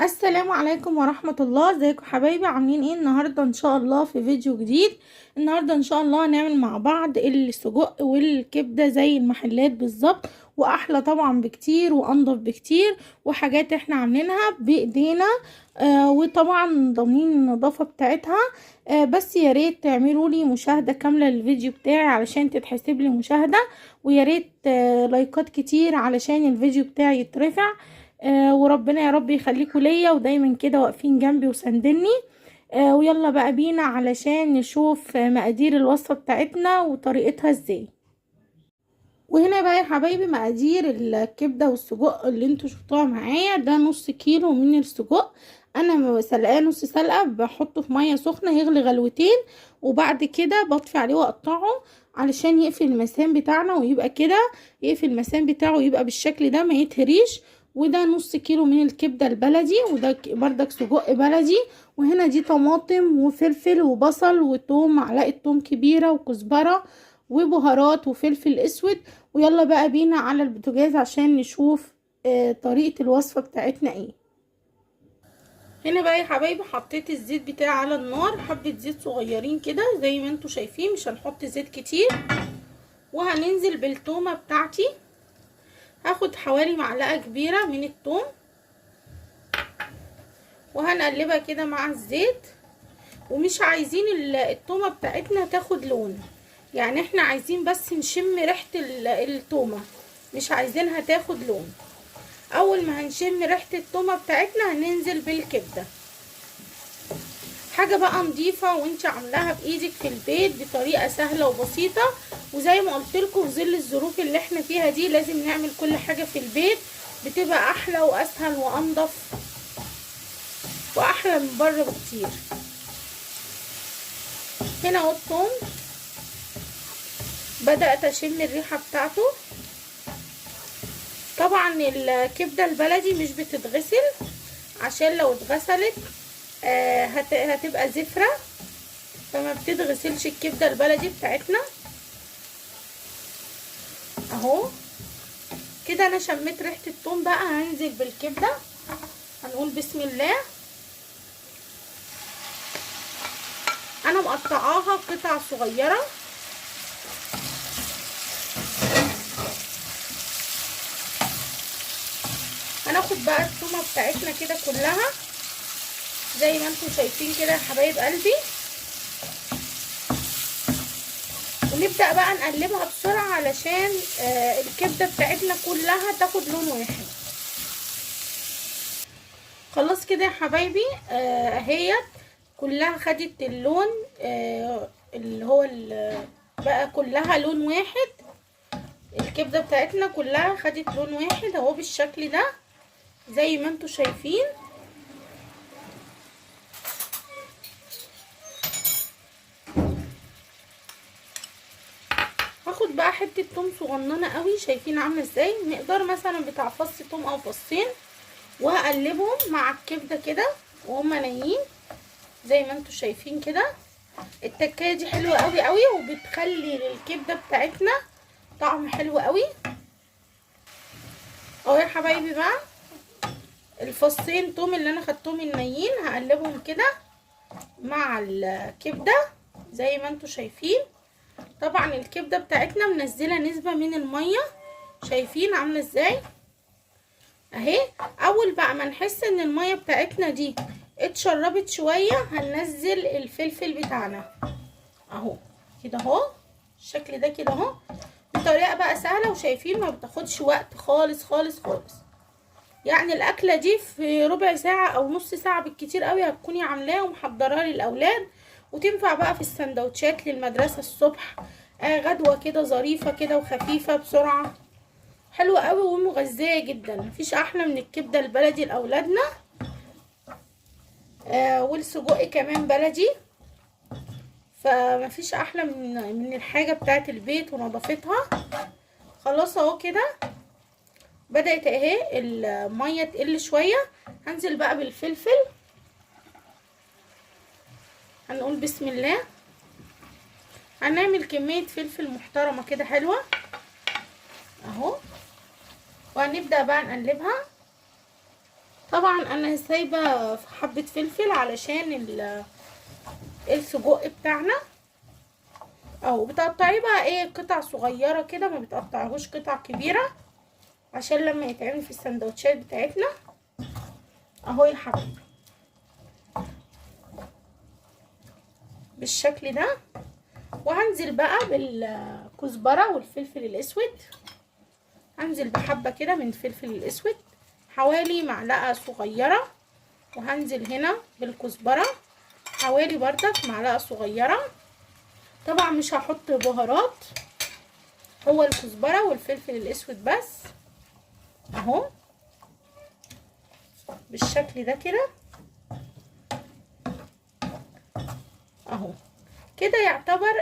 السلام عليكم ورحمة الله. ازيكم حبايبي؟ عاملين ايه النهاردة؟ ان شاء الله في فيديو جديد. النهاردة ان شاء الله هنعمل مع بعض السجق والكبدة زي المحلات بالظبط، واحلى طبعا بكتير وانضف بكتير، وحاجات احنا عاملينها بايدينا. وطبعا ضامنين النظافة بتاعتها. بس يا ريت تعملوا لي مشاهدة كاملة للفيديو بتاعي علشان تتحسب لي مشاهدة، ويا ريت لايكات كتير علشان الفيديو بتاعي يترفع. وربنا يا رب يخليكوا ليا ودايما كده واقفين جنبي وساندني. ويلا بقى بينا علشان نشوف مقادير الوصفة بتاعتنا وطريقتها ازاي. وهنا بقى يا حبايبي مقادير الكبدة والسجق اللي انتوا شفتوها معايا. ده نص كيلو من السجق، انا سلقاه نص سلقة، بحطه في مية سخنة يغلي غلوتين، وبعد كده بطفي عليه واقطعه علشان يقفل المسام بتاعنا ويبقى كده، يقفل المسام بتاعه ويبقى بالشكل ده ما يتهريش. وده نص كيلو من الكبدة البلدي، وده بردك سجق بلدي. وهنا دي طماطم وفلفل وبصل وتوم، معلقة توم كبيرة وكزبرة وبهارات وفلفل اسود. ويلا بقى بينا على البوتاجاز عشان نشوف طريقة الوصفة بتاعتنا ايه. هنا بقى يا حبايبي حطيت الزيت بتاعي على النار، حبة زيت صغيرين كده زي ما انتوا شايفين، مش هنحط زيت كتير. وهننزل بالتومة بتاعتي، هاخد حوالي معلقة كبيرة من التوم وهنقلبها كده مع الزيت. ومش عايزين التومة بتاعتنا تاخد لون، يعني احنا عايزين بس نشم ريحة التومة، مش عايزينها تاخد لون. اول ما هنشم ريحة التومة بتاعتنا هننزل بالكبدة. حاجة بقى نضيفة وانت عاملاها بايدك في البيت بطريقة سهلة وبسيطة. وزي ما قلت لكم في ظل الظروف اللي احنا فيها دي لازم نعمل كل حاجة في البيت، بتبقى احلى واسهل وانضف واحلى من بره بكتير. هنا اهو الثوم بدأت اشم الريحة بتاعته. طبعا الكبدة البلدي مش بتتغسل، عشان لو اتغسلت هتبقى زفرة، فما بتتغسلش الكبدة البلدي بتاعتنا. اهو كده انا شميت ريحة الثوم، بقى هنزل بالكبدة. هنقول بسم الله. انا مقطعاها قطع صغيرة، هناخد بقى التومة بتاعتنا كده كلها زي ما انتم شايفين كده يا حبايب قلبي، ونبدأ بقى نقلبها بسرعة علشان الكبدة بتاعتنا كلها تاخد لون واحد. خلاص كده يا حبايبي اهيت كلها خدت اللون، اللي هو بقى كلها لون واحد. الكبدة بتاعتنا كلها خدت لون واحد اهو بالشكل ده زي ما انتوا شايفين. هاخد بقى حتة توم صغننة قوي، شايفين عاملة ازاي، مقدار مثلا بتاع فص توم او فصين، وهقلبهم مع الكبدة كده وهما نيين زي ما انتوا شايفين كده. التكايه دي حلوه قوي قوي وبتخلي للكبده بتاعتنا طعم حلو قوي. اهو يا حبايبي بقى الفصين توم اللي انا خدتهم النيين هقلبهم كده مع الكبده زي ما انتوا شايفين. طبعا الكبده بتاعتنا منزله نسبه من الميه، شايفين عامله ازاي اهي. اول بقى ما نحس ان الميه بتاعتنا دي اتشربت شويه هننزل الفلفل بتاعنا اهو كده اهو الشكل ده كده اهو، بطريقه بقى سهله وشايفين ما بتاخدش وقت خالص خالص خالص. يعني الاكله دي في ربع ساعه او نص ساعه بالكتير قوي هتكوني عاملاها ومحضراها للاولاد، وتنفع بقى في السندوتشات للمدرسه الصبح. غدوه كده ظريفه كده وخفيفه بسرعه، حلوه قوي ومغذيه جدا. مفيش احلى من الكبده البلدي لاولادنا. والسجق كمان بلدي، فمفيش احلى من الحاجه بتاعت البيت ونظافتها. خلاص اهو كده بدات اهي الميه تقل شويه، هنزل بقى بالفلفل. هنقول بسم الله، هنعمل كميه فلفل محترمه كده حلوه اهو، وهنبدا بقى نقلبها. طبعا انا سايبه حبه فلفل علشان السجق بتاعنا. اهو بتقطعيه بقى ايه قطع صغيره كده، ما بتقطعهوش قطع كبيره عشان لما يتعمل في السندوتشات بتاعتنا. اهو يا حبيبي بالشكل ده. وهنزل بقى بالكزبره والفلفل الاسود، هنزل بحبه كده من الفلفل الاسود حوالي معلقه صغيره، وهنزل هنا بالكزبره حوالي بردك معلقه صغيره. طبعا مش هحط بهارات، هو الكزبره والفلفل الاسود بس. اهو بالشكل ده كده. اهو كده يعتبر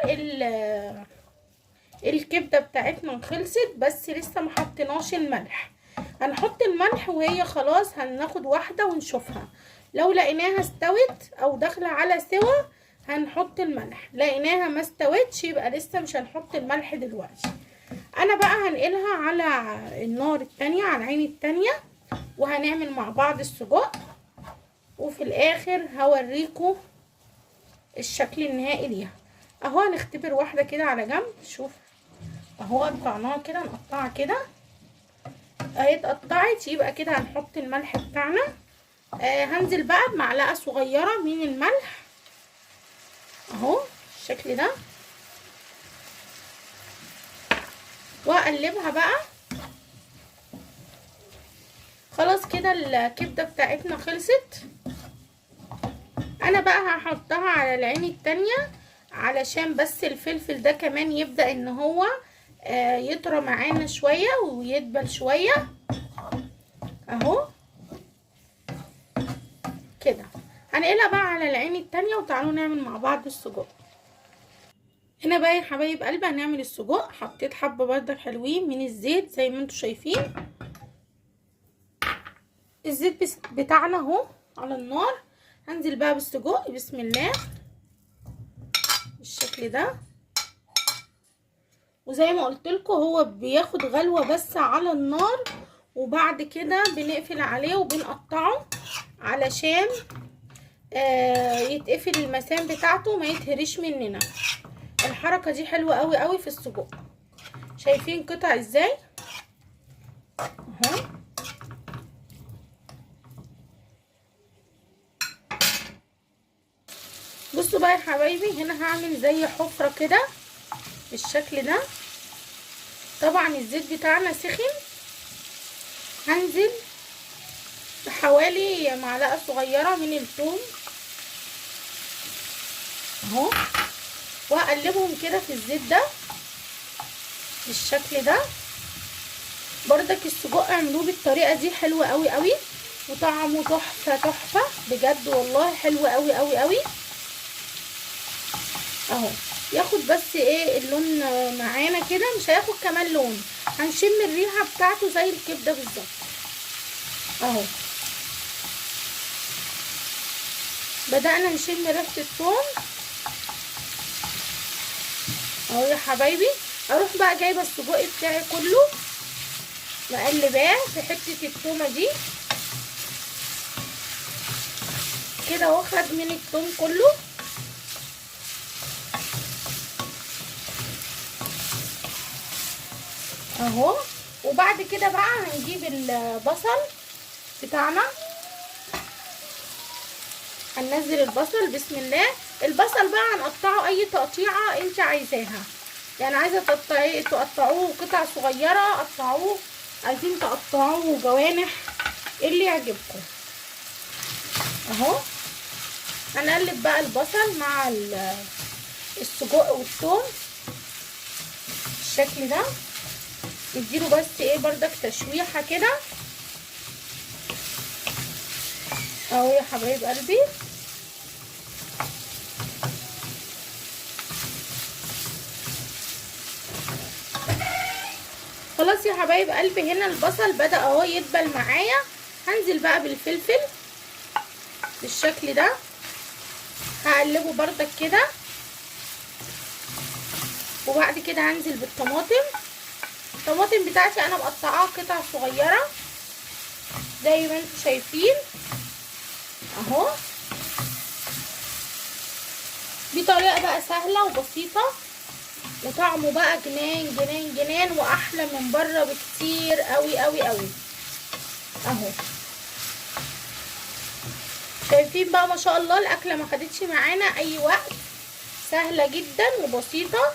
الكبده بتاعتنا خلصت، بس لسه ما حطيناش الملح. هنحط الملح وهي خلاص، هناخد واحده ونشوفها، لو لقيناها استوت او داخله على سوا هنحط الملح، لقيناها ما استوتش يبقى لسه مش هنحط الملح دلوقتي. انا بقى هنقلها على النار التانية، على العين التانية، وهنعمل مع بعض السجق، وفي الاخر هوريكم الشكل النهائي ليها. اهو هنختبر واحده كده على جنب. شوف اهو قطعناها كده، نقطعها كده اهي اتقطعت، يبقى كده هنحط الملح بتاعنا. هنزل بقى بمعلقه صغيره من الملح اهو بالشكل ده، واقلبها بقى. خلاص كده الكبده بتاعتنا خلصت. انا بقى هحطها على العين التانية علشان بس الفلفل ده كمان يبدأ ان هو يطرى معانا شوية ويدبل شوية اهو كده. هنقلها بقى على العين التانية وتعالوا نعمل مع بعض السجق. هنا بقى يا حبايب قلبي هنعمل السجق. حطيت حبة بردك حلوين من الزيت زي ما انتوا شايفين، الزيت بتاعنا اهو على النار. هنزل بقى بالسجق بسم الله بالشكل ده، وزي ما قلت لكم هو بياخد غلوة بس على النار، وبعد كده بنقفل عليه وبنقطعه علشان يتقفل المسام بتاعته ما يتهريش مننا. الحركة دي حلوة قوي قوي في السجق. شايفين قطع ازاي اهو. بصوا بقى يا حبايبي، هنا هعمل زي حفرة كده بالشكل ده. طبعا الزيت بتاعنا سخن. هنزل بحوالي معلقة صغيرة من الثوم اهو، وهقلبهم كده في الزيت ده بالشكل ده. بردك السجق اعملوه بالطريقة دي حلوة قوي قوي، وطعمه تحفة تحفة بجد والله، حلو قوي قوي قوي اهو. ياخد بس ايه اللون معانا كده، مش هياخد كمان لون، هنشم الريحة بتاعته زي الكبدة بالظبط اهو. بدأنا نشم ريحة الثوم اهو يا حبايبي. اروح بقى جايبه السجق بتاعي كله مقلباه في حته التومه دي كده، واخد من الثوم كله اهو. وبعد كده بقى هنجيب البصل بتاعنا، هننزل البصل بسم الله. البصل بقى هنقطعه اي تقطيعه انت عايزاها، يعني عايزه تقطعوه قطع صغيره قطعوه، عايزين تقطعوه جوانح اللي يعجبكم اهو. هنقلب بقى البصل مع السجق والثوم بالشكل ده، نديله بس ايه بردك تشويحه كده اهو يا حبايب قلبي. خلاص يا حبايب قلبي، هنا البصل بدأ اهو يدبل معايا. هنزل بقى بالفلفل بالشكل ده، هقلبه بردك كده، وبعد كده هنزل بالطماطم. الطماطم بتاعتي انا مقطعاها قطع صغيره زي ما انتم شايفين اهو. دي طريقه بقى سهله وبسيطه، وطعمه بقى جنان جنان جنان، واحلى من بره بكتير قوي قوي قوي اهو. شايفين بقى ما شاء الله الاكله ما خدتش معانا اي وقت، سهله جدا وبسيطه.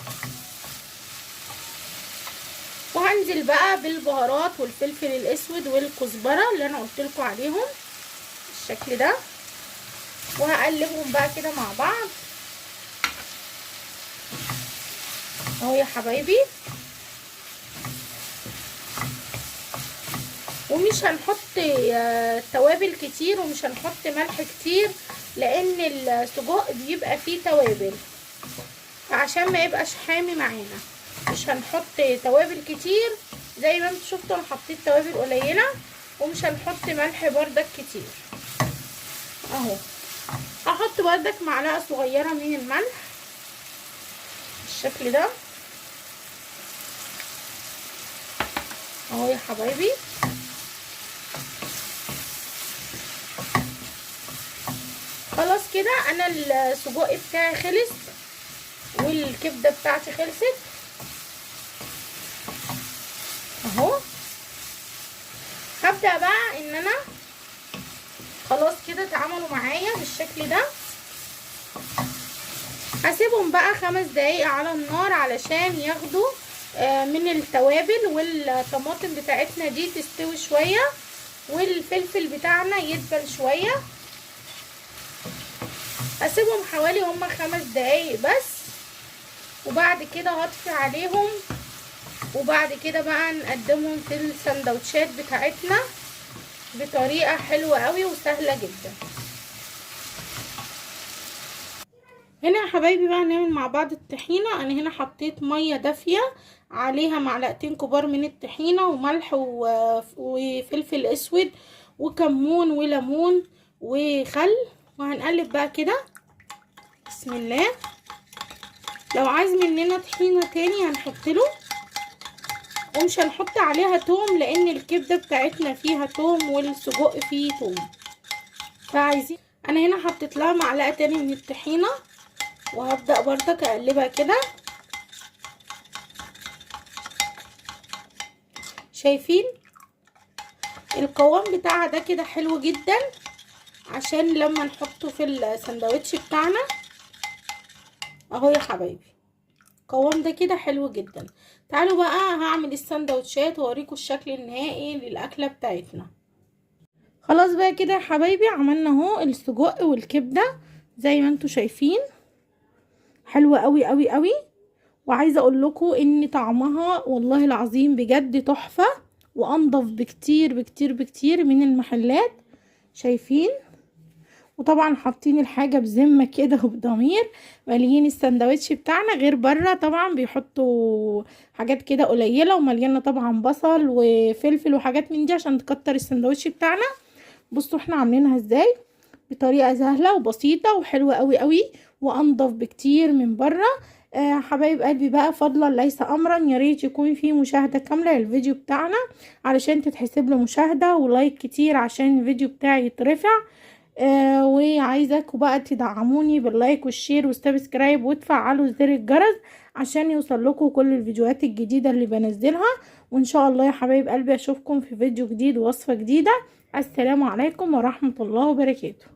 وهنزل بقى بالبهارات والفلفل الاسود والكزبره اللي انا قلت لكم عليهم بالشكل ده، وهقلبهم بقى كده مع بعض اهو يا حبايبي. ومش هنحط توابل كتير، ومش هنحط ملح كتير، لان السجق بيبقى فيه توابل، فعشان ما يبقاش حامي معانا مش هنحط توابل كتير. زي ما انتوا شفتوا انا حطيت توابل قليله، ومش هنحط ملح بردك كتير اهو. هحط بردك معلقه صغيره من الملح بالشكل ده اهو يا حبايبي. خلاص كده انا السجق بتاعي خلص، والكبده بتاعتي خلصت اهو. هبدأ بقى ان انا خلاص كده اتعملوا معايا بالشكل ده. هسيبهم بقى 5 دقايق على النار علشان ياخدوا من التوابل، والطماطم بتاعتنا دي تستوي شوية، والفلفل بتاعنا يدبل شوية. هسيبهم حوالي هما 5 دقايق بس، وبعد كده هطفي عليهم، وبعد كده بقى نقدمهم في السندوتشات بتاعتنا بطريقة حلوة قوي وسهلة جدا. هنا يا حبايبي بقى نعمل مع بعض الطحينة. انا هنا حطيت مية دافية عليها معلقتين كبار من الطحينة، وملح وفلفل اسود وكمون وليمون وخل، وهنقلب بقى كده بسم الله. لو عايز مننا طحينة تاني هنحط له، ومش هنحط عليها توم لان الكبده بتاعتنا فيها توم والسجق فيه توم، فعايزين. انا هنا حطيت لها معلقه تاني من الطحينه، وهبدا برضك اقلبها كده. شايفين القوام بتاعها ده كده حلو جدا، عشان لما نحطه في الساندوتش بتاعنا اهو يا حبايبي. القوام ده كده حلو جدا. تعالوا بقى هعمل الساندوتشات واوريكم الشكل النهائي للاكله بتاعتنا. خلاص بقى كده يا حبايبي عملنا اهو السجق والكبده زي ما انتوا شايفين، حلوه قوي قوي قوي. وعايزه اقول لكم ان طعمها والله العظيم بجد تحفه، وانضف بكتير بكتير بكتير من المحلات. شايفين؟ وطبعا حاطين الحاجه بذمه كده وبضمير، ماليين السندوتش بتاعنا، غير بره طبعا بيحطوا حاجات كده قليله، ومليانه طبعا بصل وفلفل وحاجات من دي عشان تكتر السندوتش بتاعنا. بصوا احنا عاملينها ازاي بطريقه سهله وبسيطه وحلوه قوي قوي، وانضف بكتير من بره. حبايب قلبي بقى، فضلا ليس امرا، يا ريت يكون في مشاهده كامله للفيديو بتاعنا علشان تتحسب له مشاهده ولايك كتير عشان الفيديو بتاعي يترفع. وعايزاكم بقى تدعموني باللايك والشير والسبسكرايب، وتفعلوا زر الجرس عشان يوصل لكم كل الفيديوهات الجديده اللي بنزلها. وان شاء الله يا حبايب قلبي اشوفكم في فيديو جديد ووصفه جديده. السلام عليكم ورحمه الله وبركاته.